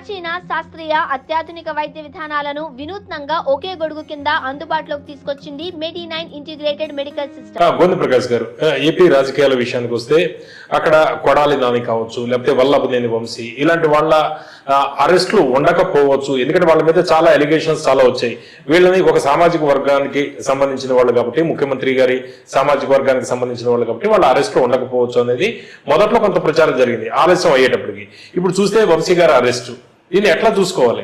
ప్రాచీన శాస్త్రీయ అత్యాధునిక వైద్య విధానాలను వినూత్నంగా ఒకే గొడుగు కింద అందుబాటులోకి తీసుకొచ్చింది మెడి9 integrated medical system. Govinda Prakash గారు, ఏపీ రాజకీయాల విషయానికి వస్తే అక్కడ కొడాలి నాని కావచ్చు, లేకపోతే వల్లభనేని వంశీ ఇలాంటి వాళ్ళ అరెస్టులు ఉండకపోవచ్చు. ఎందుకంటే వాళ్ళ మీద చాలా ఎలిగేషన్స్ చాలా వచ్చాయి. వీళ్ళని ఒక సామాజిక వర్గానికి సంబంధించిన వాళ్ళు కాబట్టి, ముఖ్యమంత్రి గారి సామాజిక వర్గానికి సంబంధించిన వాళ్ళు కాబట్టి వాళ్ళ అరెస్టులు ఉండకపోవచ్చు అనేది మొదట్లో కొంత ప్రచారం జరిగింది, ఆలస్యం అయ్యేటప్పటికి. ఇప్పుడు చూస్తే వంశీ గారి అరెస్టు, దీన్ని ఎట్లా చూసుకోవాలి?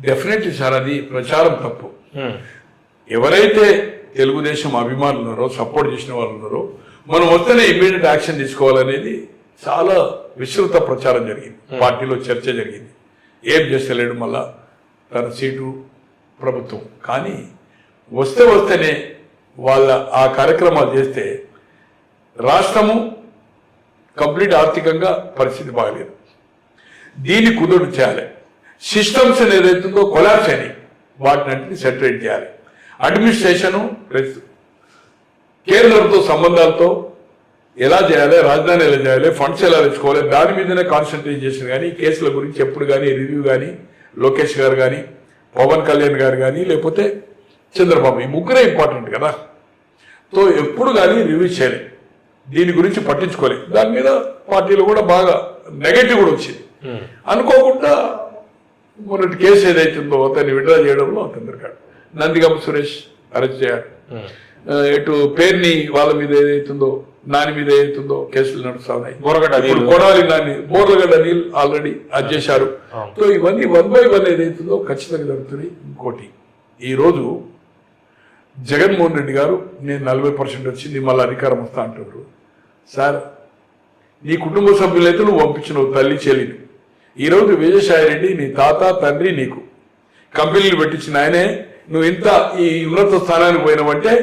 డెఫినెట్లీ సార్, అది ప్రచారం తప్పు. ఎవరైతే తెలుగుదేశం అభిమానులు ఉన్నారో, సపోర్ట్ చేసిన వాళ్ళు ఉన్నారో, మనం వస్తేనే ఇమ్మీడియట్ యాక్షన్ తీసుకోవాలనేది చాలా విస్తృత ప్రచారం జరిగింది. పార్టీలో చర్చ జరిగింది. ఏం చేస్తలేడు మళ్ళా తన సీటు ప్రభుత్వం, కానీ వస్తేనే వాళ్ళ ఆ కార్యక్రమాలు చేస్తే రాష్ట్రము కంప్లీట్ ఆర్థికంగా పరిస్థితి బాగలేదు. దీన్ని కుదురు చేయాలి. సిస్టమ్స్ ఏదైతుందో కొలాప్స్ అని వాటిని సెటరేట్ చేయాలి. అడ్మినిస్ట్రేషను ప్లస్ కేంద్రంతో సంబంధాలతో ఎలా చేయాలి, రాజధాని ఎలా చేయాలి, ఫండ్స్ ఎలా తెచ్చుకోవాలి, దాని మీదనే కాన్సన్ట్రేట్ చేసిన. కానీ కేసుల గురించి ఎప్పుడు కానీ రివ్యూ కానీ లోకేష్ గారు కానీ, పవన్ కళ్యాణ్ గారు కానీ, లేకపోతే చంద్రబాబు, ఈ ముగ్గురే ఇంపార్టెంట్ కదా. సో ఎప్పుడు కానీ రివ్యూ చేయలేదు, దీని గురించి పట్టించుకోలేదు. దాని మీద పార్టీలో కూడా బాగా నెగటివ్ కూడా వచ్చింది. అనుకోకుండా మొన్నటి కేసు ఏదైతుందో అతన్ని విడ్రా చేయడంలో అతను దొరికాడు. నందిగం సురేష్ అరెస్ట్ చేయాలి. ఇటు పేరుని వాళ్ళ మీద ఏదైతుందో, నాని మీద ఏదైతుందో కేసులు నడుస్తా ఉన్నాయి. కొడాలి నాని, బోర్లగడ్డ నీళ్ళు ఆల్రెడీ అది చేశారు. సో ఇవన్నీ 1 by 1 ఏదైతుందో ఖచ్చితంగా జరుగుతుంది. ఇంకోటి, ఈరోజు జగన్మోహన్ రెడ్డి గారు నేను 40% వచ్చింది మళ్ళీ అధికారం వస్తా అంటున్నారు. సార్, నీ కుటుంబ సభ్యులైతే నువ్వు పంపించినవు, తల్లి చెల్లిని. ఈరోజు విజయసాయి రెడ్డి నీ తాత తండ్రి నీకు కంపెనీలు పెట్టించిన ఆయనే. నువ్వు ఇంత ఈ ఉన్నత స్థానానికి పోయినావంటే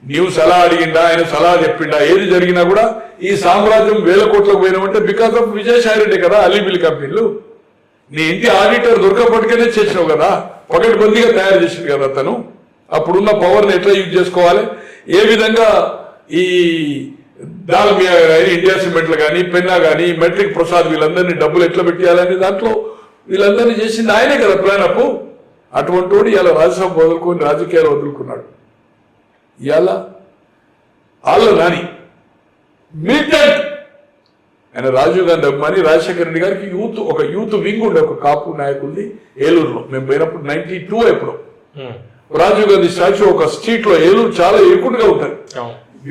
నీవు సలహా అడిగిండా, ఆయన సలహా చెప్పిండా, ఏది జరిగినా కూడా ఈ సామ్రాజ్యం 1000 కోట్లకు పోయినావంటే బికాస్ ఆఫ్ విజయసాయి రెడ్డి కదా. అలీబిల్ కంపెనీలు నీ ఇంటి ఆడిటర్ దొరకపట్టుకనే చేసినావు కదా, పకడ్బందీగా తయారు చేసింది కదా తను. అప్పుడున్న పవర్ని ఎట్లా యూజ్ చేసుకోవాలి, ఏ విధంగా ఈ దాల్మియా కానీ, ఇండియా సిమెంట్లు కానీ, పెన్నా కానీ, మెట్రిక్ ప్రసాద్ వీళ్ళందరినీ డబ్బులు ఎట్లా పెట్టేయాలనే దాంట్లో వీళ్ళందరినీ చేసింది ఆయనే కదా ప్లాన్ అప్పు. అటువంటి వాడు ఇలా రాజ్యసభ వదులుకొని రాజకీయాలు వదులుకున్నాడు. ఇలా వాళ్ళ నాని మిలిటెంట్ ఆయన రాజీవ్ గాంధీ అభిమాని. రాజశేఖర రెడ్డి గారికి ఒక యూత్ వింగ్ ఉండే, ఒక కాపు నాయకుల్ని ఏలూరులో. మేము పోయినప్పుడు 92 ఎప్పుడు రాజీవ్ గాంధీ స్టాచ్యూ ఒక స్ట్రీట్ లో, ఏలూరు చాలా ఎక్కువగా ఉంటుంది,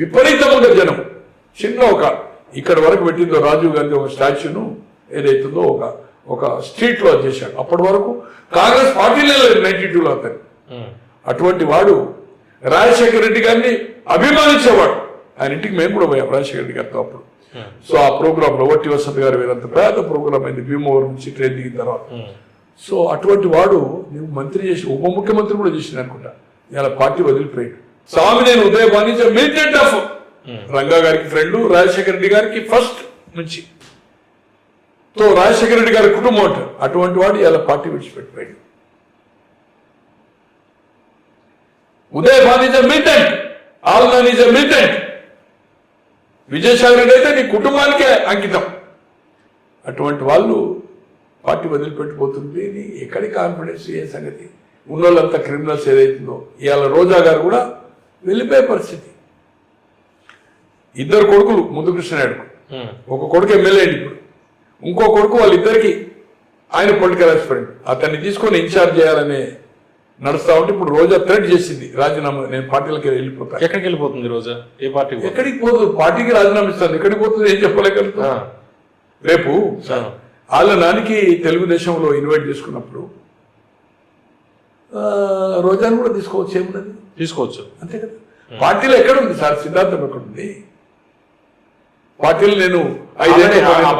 విపరీతంగా జనం. చిన్న ఇక్కడ వరకు పెట్టిందో రాజీవ్ గాంధీ ఒక స్టాచ్యూను ఏదైతుందో ఒక స్ట్రీట్ లో చేశాడు. అప్పటి వరకు కాంగ్రెస్ పార్టీలే లేదు 92లో అతను. అటువంటి వాడు రాజశేఖర రెడ్డి గారిని అభిమానించేవాడు. ఆయన ఇంటికి మేము కూడా పోయాం రాజశేఖర రెడ్డి గారితో అప్పుడు. సో ఆ ప్రోగ్రామ్ లో వట్టి వసంత్ గారు వేరంత పెద్ద ప్రోగ్రామ్ అయింది భీమవరం నుంచి ట్రైన్ దిగిన తర్వాత. సో అటువంటి వాడు నువ్వు మంత్రి చేసి, ఉప ముఖ్యమంత్రి కూడా చేసింది అనుకుంటా. ఇలా party వదిలిపోయాడు. Swamineni ఉదయభాని militant of Ranga గారికి ఫ్రెండ్, రాజశేఖర రెడ్డి గారికి ఫస్ట్ నుంచి. సో రాజశేఖర రెడ్డి గారి కుటుంబం అంటారు. అటువంటి వాడు ఇలా పార్టీ విడిచిపెట్టిపోయాడు. ఉదయభాని మిలిటెంట్, ఆల్నాన్ ఈజ్ మిలిటెంట్. విజయసాయి రెడ్డి అయితే నీ కుటుంబానికే అంకితం. అటువంటి వాళ్ళు పార్టీ వదిలిపెట్టిపోతుంది. ఎక్కడి కాన్ఫిడెన్స్, ఏ సంగతి? ఉన్నోళ్ళంతా క్రిమినల్స్ ఏదైతుందో. ఇవాళ రోజా గారు కూడా వెళ్ళిపోయే పరిస్థితి. 2 కొడుకులు ముందు కృష్ణనాయుడుకు, ఒక కొడుకు ఎమ్మెల్యే ఇప్పుడు, ఇంకో కొడుకు వాళ్ళిద్దరికి ఆయన పొలిటికల్ ఆస్పిరెంట్. అతన్ని తీసుకొని ఇన్ఛార్జ్ చేయాలనే నడుస్తా ఉంటే ఇప్పుడు రోజా థ్రెట్ చేసింది, రాజీనామా నేను పార్టీలకి వెళ్ళిపోతాను. ఎక్కడికి వెళ్ళిపోతుంది రోజా? ఏ పార్టీ? ఎక్కడికి పోతుంది? పార్టీకి రాజీనామా ఇస్తాను. ఎక్కడికి పోతుంది ఏం చెప్పలేగలుగుతా. రేపు వాళ్ళ నానికి తెలుగుదేశంలో ఇన్వైట్ చేసుకున్నప్పుడు రోజాను కూడా తీసుకోవచ్చు. ఏమున్నది? తీసుకోవచ్చు, అంతే కదా. పార్టీలో ఎక్కడుంది సార్ సిద్ధాంతం? ఎక్కడుంది పార్టీలో? నేను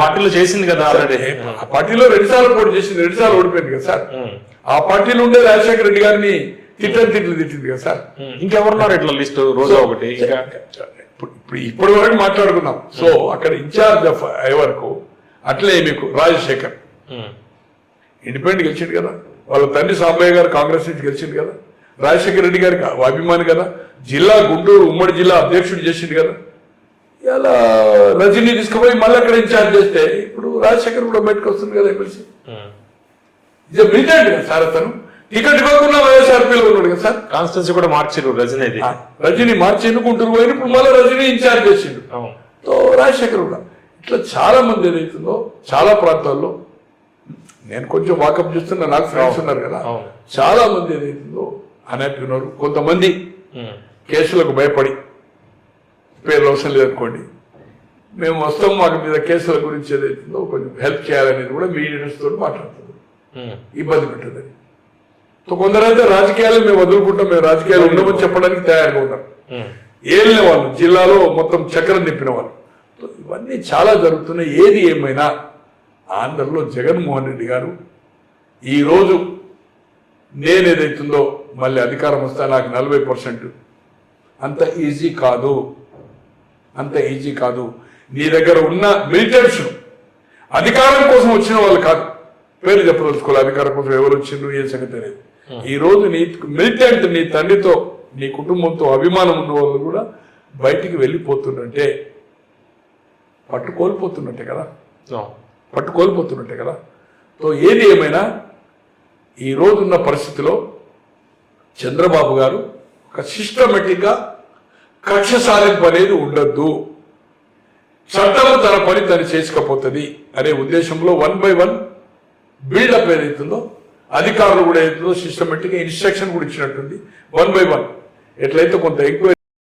పార్టీలో చేసింది కదా ఆల్రెడీ. ఆ పార్టీలో 2 సార్లు పోటీ చేసింది, 2 సార్లు ఓడిపోయింది కదా సార్. ఆ పార్టీలో ఉండే రాజశేఖర రెడ్డి గారిని తిట్టింది కదా సార్. ఇంకెవరున్నారు ఇట్లా లిస్ట్? రోజా ఒకటి. ఇంకా ఇప్పటి వరకు మాట్లాడుకున్నాం. సో అక్కడ ఇన్ఛార్జ్ ఆఫ్ వరకు అట్లే మీకు రాజశేఖర్ ఇండిపెండెంట్ గెలిచిండు కదా. వాళ్ళ తండ్రి సాంబయ్య గారు కాంగ్రెస్ నుంచి గెలిచిండు కదా. రాజశేఖర రెడ్డి గారికి అభిమాని కదా. జిల్లా గుంటూరు ఉమ్మడి జిల్లా అధ్యక్షుడు చేసిండు కదా. ఇలా రజనీ తీసుకుపోయి మళ్ళీ అక్కడ ఇన్ఛార్జ్ చేస్తే ఇప్పుడు రాజశేఖర్ కూడా బయటకు వస్తుంది కదా ఎమ్మెల్సీ. ఇది మిలిటెంట్ కదా సార్, అతను టికెట్ ఇవ్వకుండా వైఎస్ఆర్పీలో ఉన్నాడు కదా సార్. కాన్స్టిట్యూన్సీ కూడా మార్చిరు రజనీది. రజనీ మార్చి ఎన్నుకుంటారు పోయిన, ఇప్పుడు మళ్ళీ రజనీ ఇన్ఛార్జ్ చేసిండు. తో రాజశేఖర్ కూడా ఇట్లా చాలా మంది ఏదైతుందో చాలా ప్రాంతాల్లో నేను కొంచెం వాకప్ చేస్తున్నా, నాకు ఫ్రెండ్స్ ఉన్నారు కదా, చాలా మంది ఏదైతుందో హ్యాపీ ఉన్నారు. కొంతమంది కేసులకు భయపడి, పేర్లు అవసరం లేదనుకోండి, మేము వస్తాం మాకు మీద కేసుల గురించి ఏదైతుందో కొంచెం హెల్ప్ చేయాలనేది కూడా మీడియన్స్ తోటి మాట్లాడుతుంది, ఇబ్బంది పెట్టదని. సో కొందరైతే రాజకీయాలు మేము వదులుకుంటాం, మేము రాజకీయాలు ఉండమని చెప్పడానికి తయారుగా ఉన్నారు. ఏలిన వాళ్ళు, జిల్లాలో మొత్తం చక్రం నింపిన వాళ్ళు. ఇవన్నీ చాలా జరుగుతున్నాయి. ఏది ఏమైనా ఆంధ్రలో జగన్మోహన్ రెడ్డి గారు ఈరోజు నేనేదైతుందో మళ్ళీ అధికారం వస్తే నాకు 40%, అంత ఈజీ కాదు, అంత ఈజీ కాదు. నీ దగ్గర ఉన్న మిలిటెంట్స్ అధికారం కోసం వచ్చిన వాళ్ళు కాదు, పేరు చెప్పదలుచుకోవాలి, అధికారం కోసం ఎవరు వచ్చిండ్రు ఏ సంగతి లేదు. ఈ రోజు నీ మిలిటెంట్, నీ తండ్రితో నీ కుటుంబంతో అభిమానం ఉన్న వాళ్ళు కూడా బయటికి వెళ్ళిపోతున్నట్టే, పట్టుకోల్పోతున్నట్టే కదా, పట్టుకోల్పోతున్నట్టే కదా. సో ఏది ఏమైనా ఈ రోజున్న పరిస్థితిలో చంద్రబాబు గారు ఒక సిస్టమేటిక్గా కక్ష సాధింపు అనేది ఉండద్దు, చట్టము తన పని తను చేసుకపోతుంది అనే ఉద్దేశంలో 1 by 1 బిల్డప్ ఏదైతుందో, అధికారులు కూడా ఏదైతుందో సిస్టమేటిక్గా ఇన్స్ట్రక్షన్ కూడా ఇచ్చినట్టుంది. 1 by 1 ఎట్లయితే కొంత ఎంక్వైరీ